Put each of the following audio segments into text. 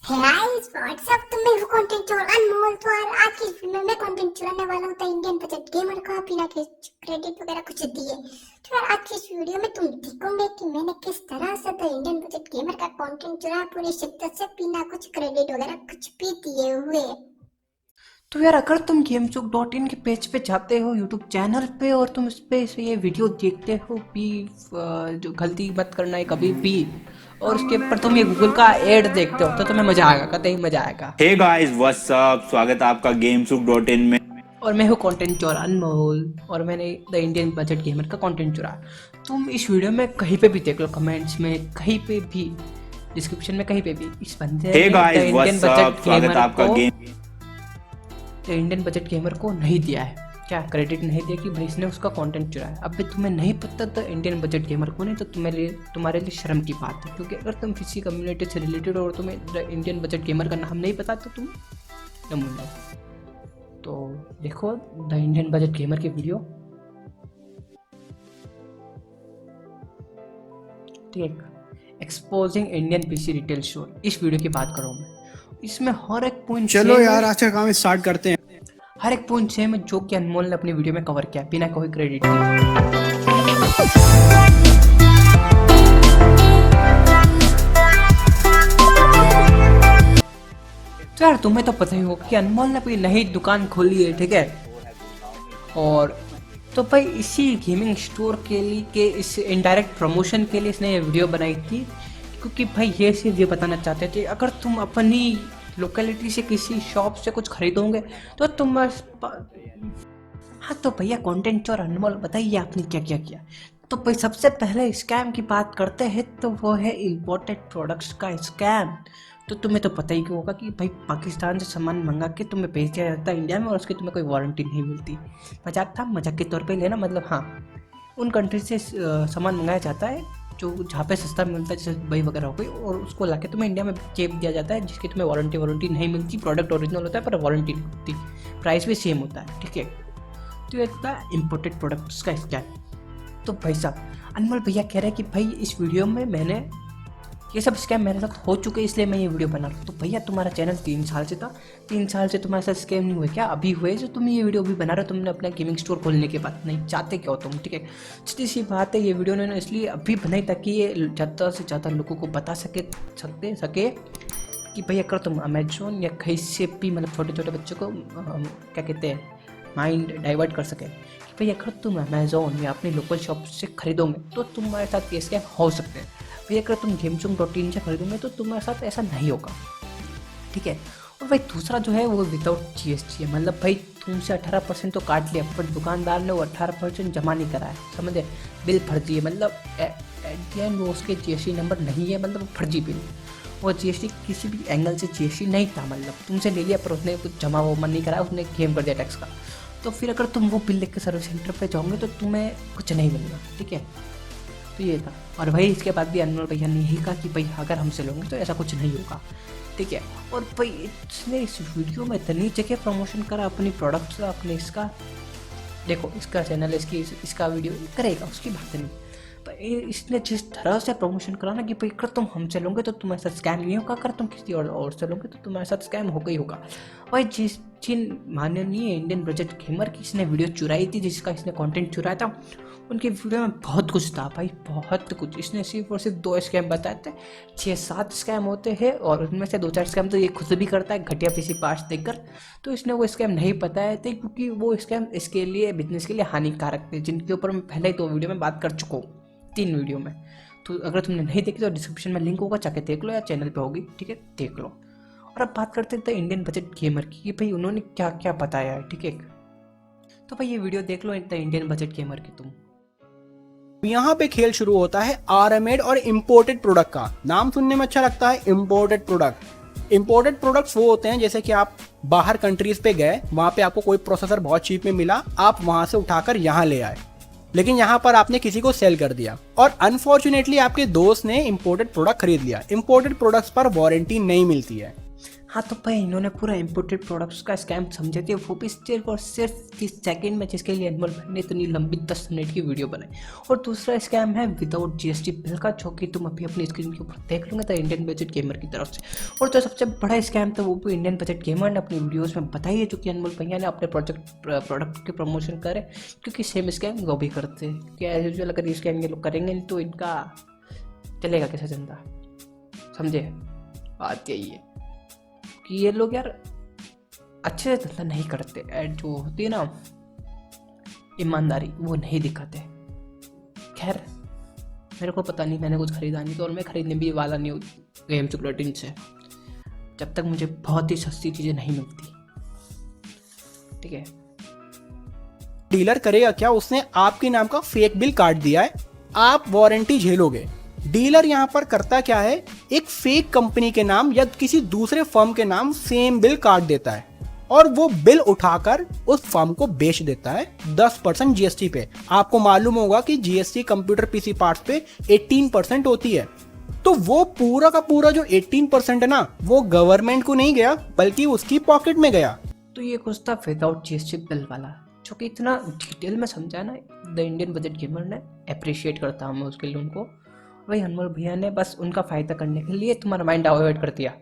Guys what's up तो मैं content चोर अनमोल तो और आज की फिल्म में मैं कंटेंट चुराने वाला हूँ इंडियन बजट गेमर को बिना के क्रेडिट वगैरह कुछ दिए। तो यार आज की इस वीडियो में तुम देखोगे कि मैंने किस तरह से द इंडियन बजट गेमर का कंटेंट चुराया पूरी शिद्दत से बिना कुछ क्रेडिट वगैरह कुछ भी दिए हुए। तो यार अगर तुम गेमचुक.इन के पेज पे जाते हो यूट्यूब चैनल पे और तुम इस पे से ये वीडियो देखते हो भी जो गलती मत करना है कभी भी, और उसके ऊपर तुम ये गूगल का एड देखते हो तो तुम्हें मजा आएगा, कतई मजा आएगा। हे गाइस व्हाट्स अप, स्वागत है आपका गेमसुक.इन में। और मैं हूँ कंटेंट चोर अनमोल और मैंने द इंडियन बजट गेमर का कंटेंट चुरा। तुम इस वीडियो में कहीं पे भी देख लो, कमेंट्स में कहीं पे भी, डिस्क्रिप्शन में कहीं पे भी इस बंदे हे ने the guys Indian what's up, budget स्वागत है गेमर आपका को गेम इंडियन बजट गेमर को नहीं दिया है, क्या क्रेडिट नहीं दिया कि भाई इसने उसका कंटेंट चुराया। अब भी तुम्हें नहीं पता तो इंडियन बजट गेमर को नहीं, तो तुम्हारे लिए शर्म की बात है, क्योंकि अगर तुम किसी कम्युनिटी से रिलेटेड हो और तुम्हें द इंडियन बजट गेमर का नाम नहीं पता तो तुम नमूना। तो देखो द इंडियन बजट गेमर की वीडियो, ठीक, exposing Indian PC retail store, इस वीडियो की बात करूँ मैं। इसमें हर एक पॉइंट चलो यार आज का काम स्टार्ट करते हैं। हर एक पॉइंट सेम है जो कि अनमोल ने अपनी वीडियो में कवर किया बिना कोई क्रेडिट के। तो यार तुम्हें तो पता ही होगा कि अनमोल ने कोई नई दुकान खोली है, ठीक है, और तो भाई इसी गेमिंग स्टोर के लिए के इस इनडायरेक्ट प्रमोशन के लिए इसने ये वीडियो बनाई थी, क्योंकि भाई ये सिर्फ ये बताना चाहते थे अगर तुम अपनी लोकेलिटी से किसी शॉप से कुछ खरीदोगे तो तुम हाँ। तो भैया कंटेंट चोर अनमोल बताइए आपने क्या क्या किया। तो भाई सबसे पहले स्कैम की बात करते हैं तो वो है इम्पोर्टेड प्रोडक्ट्स का स्कैम। तो तुम्हें तो पता ही होगा कि भाई पाकिस्तान से सामान मंगा के तुम्हें भेज दिया जाता है इंडिया में और उसकी तुम्हें कोई वारंटी नहीं मिलती। मजाक था, मजाक के तौर पे लेना, मतलब हाँ, उन कंट्री से सामान मंगाया जाता है जो जहाँ पे सस्ता मिलता है, जैसे दुबई वगैरह हो गई, और उसको लाके तुम्हें इंडिया में चेप दिया जाता है जिसकी तुम्हें वारंटी नहीं मिलती। प्रोडक्ट ओरिजिनल होता है पर वारंटी नहीं होती, प्राइस भी सेम होता है, ठीक है। तो ये था इम्पोर्टेड प्रोडक्ट्स का स्कैम। तो भाई साहब अनमोल भैया कह रहे हैं कि भाई इस वीडियो में मैंने ये सब स्कैम मेरे साथ हो चुके हैं इसलिए मैं ये वीडियो बना रहा हूँ। तो भैया तुम्हारा चैनल 3 साल से था, 3 साल से तुम्हारे साथ स्कैम नहीं हुए क्या? अभी हुए जो तुम ये वीडियो भी बना रहे हो तुमने अपना गेमिंग स्टोर खोलने के बाद, नहीं चाहते क्या हो तुम, ठीक है। सीधी सी बात है, ये वीडियो ने इसलिए अभी बनाई ताकि ये ज़्यादा से ज़्यादा लोगों को बता सके कि भाई अगर तुम अमेजोन या कहीं से भी, मतलब छोटे छोटे बच्चों को क्या कहते हैं, माइंड डाइवर्ट कर सके कि भाई अगर तुम अमेजोन या अपनी लोकल शॉप से खरीदोगे तो तुम्हारे साथ ये स्कैम हो सकते हैं। भाई अगर तुम गेमचुक.इन से खरीदोगे तो तुम्हारे साथ ऐसा नहीं होगा, ठीक है। और भाई दूसरा जो है वो विदाउट GST है, मतलब भाई तुमसे 18% तो काट लिया पर दुकानदार ने वो 18% जमा नहीं कराया, समझे, बिल फर्जी है, मतलब एट द एंड वो उसके GST नंबर नहीं है, मतलब फर्जी बिल। वो GST किसी भी एंगल से GST नहीं था, मतलब तुमसे ले लिया पर उसने कुछ जमा वो नहीं कराया, उसने क्लेम कर दिया टैक्स का। तो फिर अगर तुम वो बिल लेकर सर्विस सेंटर पे जाओगे तो तुम्हें कुछ नहीं मिलेगा, ठीक है। तो ये था। और भाई इसके बाद भी अनमोल भैया ने यही कहा कि भाई अगर हमसे लोगे तो ऐसा कुछ नहीं होगा, ठीक है। और भाई इसने इस वीडियो में इतनी जगह प्रमोशन करा अपनी प्रोडक्ट्स का, अपने इसका, देखो इसका चैनल, इसका वीडियो करेगा, उसकी बात नहीं, पर इसने जिस तरह से प्रमोशन करा ना कि भाई अगर तुम हमसे लोगे तो तुम्हारे साथ स्कैम नहीं होगा, अगर तुम किसी और से लोगे तो तुम्हारे साथ स्कैम होगा ही होगा। भाई जिन माननीय इंडियन बजट गेमर की इसने वीडियो चुराई थी, जिसका इसने कंटेंट चुराया था, उनकी वीडियो में बहुत कुछ था भाई, बहुत कुछ। इसने सिर्फ और सिर्फ 2 स्कैम बताए थे, 6-7 स्कैम होते हैं और उनमें से 2-4 स्कैम तो ये खुद भी करता है घटिया पीसी पार्ट्स देखकर। तो इसने वो स्कैम नहीं बताए थे क्योंकि वो स्कैम इसके लिए, बिजनेस के लिए हानिकारक थे, जिनके ऊपर मैं पहले ही 2 वीडियो में बात कर चुका हूँ, 3 वीडियो में। तो अगर तुमने नहीं देखी तो डिस्क्रिप्शन में लिंक होगा, जाके देख लो, या चैनल पे होगी, ठीक है, देख लो। और अब बात करते हैं इंडियन बजट गेमर की कि भाई उन्होंने क्या क्या बताया है, ठीक है। तो भाई ये वीडियो देख लो द इंडियन बजट गेमर की तुम। यहाँ पे खेल शुरू होता है RMAID और इम्पोर्टेड प्रोडक्ट का। नाम सुनने में अच्छा लगता है, इम्पोर्टेड प्रोडक्ट। इम्पोर्टेड प्रोडक्ट्स वो होते हैं जैसे कि आप बाहर कंट्रीज पे गए, वहां पे आपको कोई प्रोसेसर बहुत चीप में मिला, आप वहां से उठाकर यहाँ ले आए, लेकिन यहाँ पर आपने किसी को सेल कर दिया और अनफॉर्चुनेटली आपके दोस्त ने इम्पोर्टेड प्रोडक्ट खरीद लिया। इम्पोर्टेड प्रोडक्ट्स पर वारंटी नहीं मिलती है। हाँ तो भाई इन्होंने पूरा इम्पोर्टेड प्रोडक्ट्स का स्कैम समझे थे, वो भी सिर्फ और सिर्फ 30 सेकंड में, जिसके लिए अनमोल भाई ने इतनी लंबी 10 मिनट की वीडियो बनाई। और दूसरा स्कैम है विदाउट जीएसटी बिल का, जो कि तुम अभी अपनी स्क्रीन के ऊपर देख लोगे तो इंडियन बजट गेमर की तरफ से। और जो सबसे बड़ा स्कैम था वो भी इंडियन बजट गेमर ने अपनी वीडियोज़ में बताई है, जो कि अनमोल भैया ने अपने प्रोडक्ट के प्रमोशन करे, क्योंकि सेम स्कैम वो भी करते हैं। कि एज यूजुअल अगर ये स्कैम ये लोग करेंगे तो इनका चलेगा कैसे धंधा, समझे? बात यही है कि ये लोग यार अच्छे से धंधा नहीं करते, एड जो होती है ना ईमानदारी, वो नहीं दिखाते। खैर मेरे को पता नहीं, मैंने कुछ खरीदा नहीं तो, और मैं खरीदने भी वाला नहीं हूँ गेम चॉकलेटिन से, जब तक मुझे बहुत ही सस्ती चीज़ें नहीं मिलती। ठीक है, डीलर करेगा क्या, उसने आपके नाम का फेक बिल काट दिया है, आप वारंटी झेलोगे। डीलर यहाँ पर करता क्या है, एक फेक कंपनी के नाम या किसी दूसरे फर्म के नाम सेम बिल काट देता है और वो बिल उठाकर उस फर्म को बेच देता है 10% जीएसटी पे। आपको मालूम होगा कि जीएसटी कंप्यूटर पीसी पार्ट्स पे 18% होती है, तो वो पूरा का पूरा जो 18% है ना, वो गवर्नमेंट को नहीं गया बल्कि उसकी पॉकेट में गया। तो ये कुछ था विदाउट जीएसटी बिल वाला, जो कि इतना डिटेल में समझा ना, द इंडियन बजट गेमर ने अप्रिशिएट करता हूँ मैं उसके लिए उनको। वही अनमोल भैया ने बस उनका फायदा करने के लिए तुम्हारा माइंड डाइवर्ट कर दिया।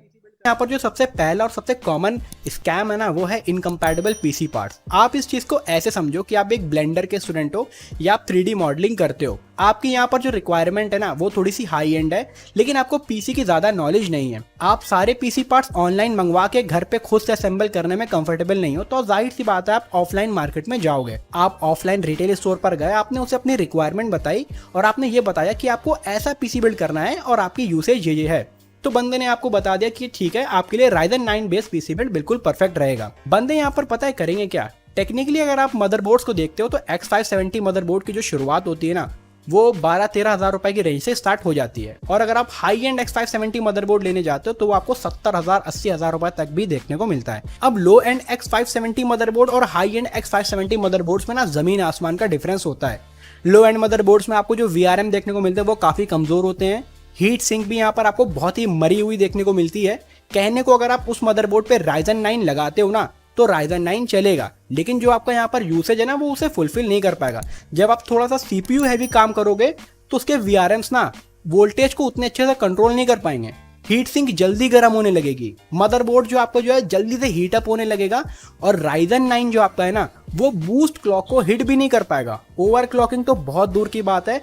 यहाँ पर जो सबसे पहला और सबसे कॉमन स्कैम है ना, वो है इनकम्पैटिबल पीसी पार्ट्स। आप इस चीज को ऐसे समझो कि आप एक ब्लेंडर के स्टूडेंट हो या आप 3D मॉडलिंग करते हो, आपकी यहाँ पर जो रिक्वायरमेंट है ना वो थोड़ी सी हाई एंड है, लेकिन आपको पीसी की ज्यादा नॉलेज नहीं है, आप सारे पीसी पार्ट्स ऑनलाइन मंगवा के घर पे खुद से असेंबल करने में कंफर्टेबल नहीं हो, तो जाहिर सी बात है आप ऑफलाइन मार्केट में जाओगे। आप ऑफलाइन रिटेल स्टोर पर गए, आपने उसे अपनी रिक्वायरमेंट बताई और आपने ये बताया कि आपको ऐसा पीसी बिल्ड करना है और आपकी यूसेज ये है, तो बंदे ने आपको बता दिया कि ठीक है आपके लिए Ryzen 9 बेस पीसी बिल्ड बिल्कुल परफेक्ट रहेगा। बंदे यहाँ पर पता है करेंगे क्या, टेक्निकली अगर आप मदरबोर्ड्स को देखते हो तो X570 मदरबोर्ड की जो शुरुआत होती है ना, वो 12-13 हज़ार रुपए की रेंज से स्टार्ट हो जाती है, और अगर आप हाई एंड X570 मदरबोर्ड लेने जाते हो तो वो आपको 70,000-80,000 रुपए तक भी देखने को मिलता है। अब लो एंड X570 मदरबोर्ड और हाई एंड X570 मदरबोर्ड्स में ना जमीन आसमान का डिफरेंस होता है। लो एंड मदरबोर्ड्स में आपको जो VRM देखने को मिलते हैं वो काफी कमजोर होते हैं, हीट सिंक भी यहाँ पर आपको बहुत ही मरी हुई देखने को मिलती है। कहने को अगर आप उस मदरबोर्ड पे Ryzen 9 लगाते हो ना तो Ryzen 9 चलेगा, लेकिन जो आपका यहाँ पर यूसेज है ना वो उसे फुलफिल नहीं कर पाएगा। जब आप थोड़ा सा CPU हैवी काम करोगे तो उसके VRMs ना वोल्टेज को उतने अच्छे से कंट्रोल नहीं कर पाएंगे, हीट सिंक जल्दी गर्म होने लगेगी, मदरबोर्ड जो आपको जो है जल्दी से हीट अप होने लगेगा, और Ryzen 9 जो आपका है ना वो बूस्ट क्लॉक को हिट भी नहीं कर पाएगा। ओवर क्लॉकिंग तो बहुत दूर की बात है,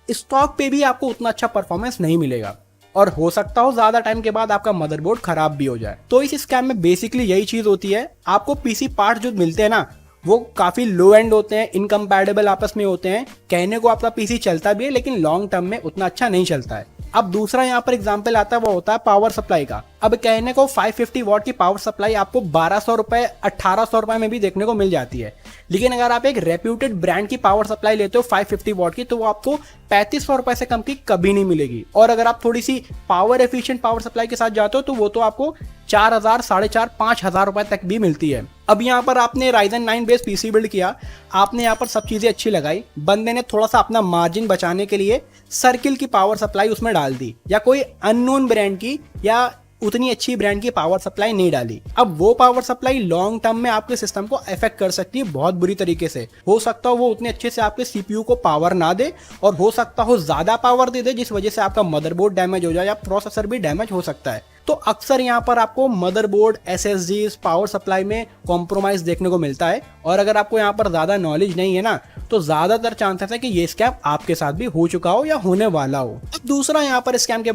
स्टॉक पे भी आपको उतना अच्छा परफॉर्मेंस नहीं मिलेगा, और हो सकता हो ज्यादा टाइम के बाद आपका मदरबोर्ड खराब भी हो जाए। तो इस स्कैम में बेसिकली यही चीज होती है, आपको पीसी पार्ट जो मिलते हैं ना वो काफी लो एंड होते हैं, इनकम्पैटिबल आपस में होते हैं। कहने को आपका पीसी चलता भी है लेकिन लॉन्ग टर्म में उतना अच्छा नहीं चलता है। अब दूसरा यहाँ पर एग्जाम्पल आता है वो होता है पावर सप्लाई का। अब कहने को 550 वॉट की पावर सप्लाई आपको 1200 रुपए 1800 रुपए में भी देखने को मिल जाती है, लेकिन अगर आप एक रेप्यूटेड ब्रांड की पावर सप्लाई लेते हो 550 वॉट की तो वो आपको 3500 रुपए से कम की कभी नहीं मिलेगी। और अगर आप थोड़ी सी पावर एफिशिएंट पावर सप्लाई के साथ जाते हो तो वो तो आपको 4000 4500 रुपए तक भी मिलती है। अब यहाँ पर आपने Ryzen 9 बेस पीसी बिल्ड किया, आपने यहाँ पर सब चीजें अच्छी लगाई, बंदे ने थोड़ा सा अपना मार्जिन बचाने के लिए सर्किल की पावर सप्लाई उसमें डाल दी, या कोई अननोन ब्रांड की या उतनी अच्छी ब्रांड की पावर सप्लाई नहीं डाली। अब वो पावर सप्लाई लॉन्ग टर्म में आपके सिस्टम को अफेक्ट कर सकती है बहुत बुरी तरीके से। हो सकता हो वो उतने अच्छे से आपके सीपीयू को पावर ना दे, और हो सकता हो ज्यादा पावर दे दे जिस वजह से आपका मदरबोर्ड डैमेज हो जाए या प्रोसेसर भी डैमेज हो सकता है। तो अक्सर यहाँ पर आपको मदरबोर्ड SSDs पावर सप्लाई में कॉम्प्रोमाइज देखने को मिलता है, और अगर आपको यहाँ पर ज्यादा नॉलेज नहीं है ना तो ज्यादातर चांसेस है कि ये स्कैम आपके साथ भी हो चुका हो या होने वाला हो। अब दूसरा यहाँ पर स्कैम के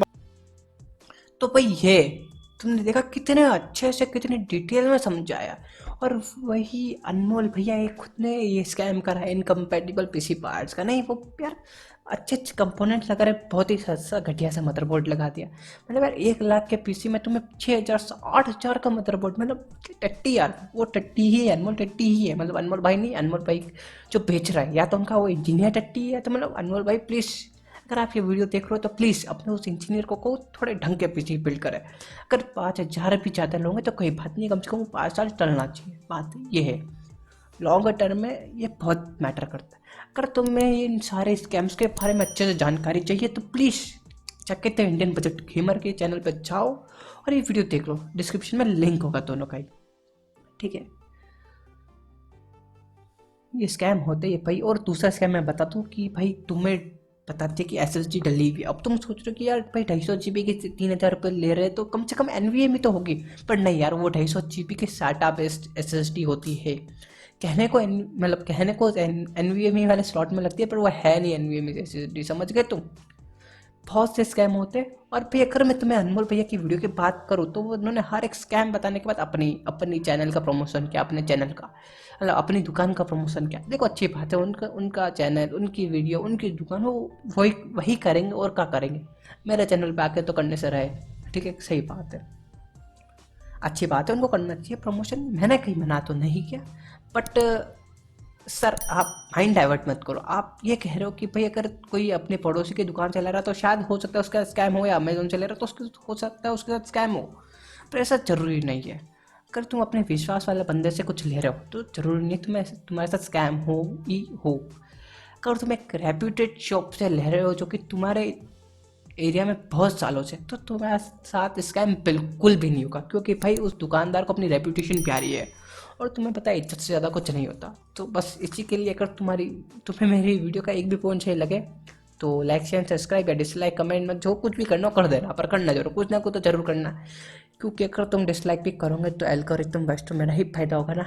तो भाई ये तुमने देखा कितने अच्छे से कितने डिटेल में समझाया, और वही अनमोल भैया एक खुद ने ये स्कैम करा है इनकम्पैटिबल पीसी पार्ट्स का। नहीं वो यार अच्छे अच्छे कंपोनेंट्स लगा रहे, बहुत ही सस्ता घटिया सा मदरबोर्ड लगा दिया। मतलब यार 1 लाख के पीसी में तुम्हें 6000 से 8000 का मदरबोर्ड, मतलब टट्टी यार, वो टट्टी ही है, अनमोल टट्टी ही है। मतलब अनमोल भाई नहीं, अनमोल भाई जो बेच रहा है, या तो उनका वो इंजीनियर टट्टी है। तो मतलब अनमोल भाई प्लीज़, अगर आप ये वीडियो देख रहे हो तो प्लीज़ अपने उस इंजीनियर को थोड़े ढंग के पीसी बिल्ड करें। अगर 5000 भी ज़्यादा लोगे तो कोई बात नहीं, कम से कम 5 साल चलना चाहिए। बात ये है, लॉन्ग टर्म में ये बहुत मैटर करता है। अगर तुम्हें इन सारे स्कैम्स के बारे में अच्छे से जानकारी चाहिए तो प्लीज़ चक्के थे इंडियन बजट गेमर के चैनल पर जाओ और ये वीडियो देख लो, डिस्क्रिप्शन में लिंक होगा दोनों का ही, ठीक है। ये स्कैम होते हैं भाई। और दूसरा स्कैम मैं बताता हूँ कि भाई तुम्हें बताते कि SSD डली हुई, अब तुम सोच रहे हो कि यार भाई 250 GB की 3000 रुपये ले रहे हैं तो कम से कम NVMe तो होगी, पर नहीं यार, वो 250 GB की SATA बेस्ड SSD होती है। कहने को NVMe वाले स्लॉट में लगती है, पर वो है नहीं NVMe SSD, समझ गए तुम। बहुत से स्कैम होते हैं। और भाई अगर मैं तुम्हें अनमोल भैया की वीडियो की बात करूँ तो वो उन्होंने हर एक स्कैम बताने के बाद अपनी चैनल का प्रमोशन किया, अपने चैनल का मतलब अपनी दुकान का प्रमोशन किया। देखो अच्छी बात है, उनका चैनल, उनकी वीडियो, उनकी दुकान, वो वही करेंगे और क्या करेंगे। मेरे चैनल पे आके तो करने से रहे, ठीक है, सही बात है, अच्छी बात है, उनको करना चाहिए प्रमोशन, मैंने कहीं मना तो नहीं किया। बट सर आप माइंड डाइवर्ट मत करो। आप ये कह रहे हो कि भाई अगर कोई अपने पड़ोसी की दुकान चला रहा तो शायद हो सकता है उसका स्कैम हो, या अमेजोन चला रहा तो उसके हो सकता है उसके साथ स्कैम हो, पर ऐसा जरूरी नहीं है। अगर तुम अपने विश्वास वाले बंदे से कुछ ले रहे हो तो जरूरी नहीं तुम्हारे साथ स्कैम हो ही हो। अगर तुम एक रेप्यूटेड शॉप से ले रहे हो जो कि तुम्हारे एरिया में बहुत सालों से, तो तुम्हारे साथ स्कैम बिल्कुल भी नहीं होगा, क्योंकि भाई उस दुकानदार को अपनी रेप्यूटेशन प्यारी है और तुम्हें पता है इज्जत से ज़्यादा कुछ नहीं होता। तो बस इसी के लिए अगर तुम्हें मेरी वीडियो का एक भी पॉइंट सही लगे तो लाइक शेयर सब्सक्राइब या डिसलाइक कमेंट में जो कुछ भी करना कर देना, पर करना जरूर, कुछ ना कुछ तो जरूर करना, क्योंकि अगर तुम डिसलाइक भी करोगे तो एल्गोरिथम बस तो मेरा ही फायदा होगा ना।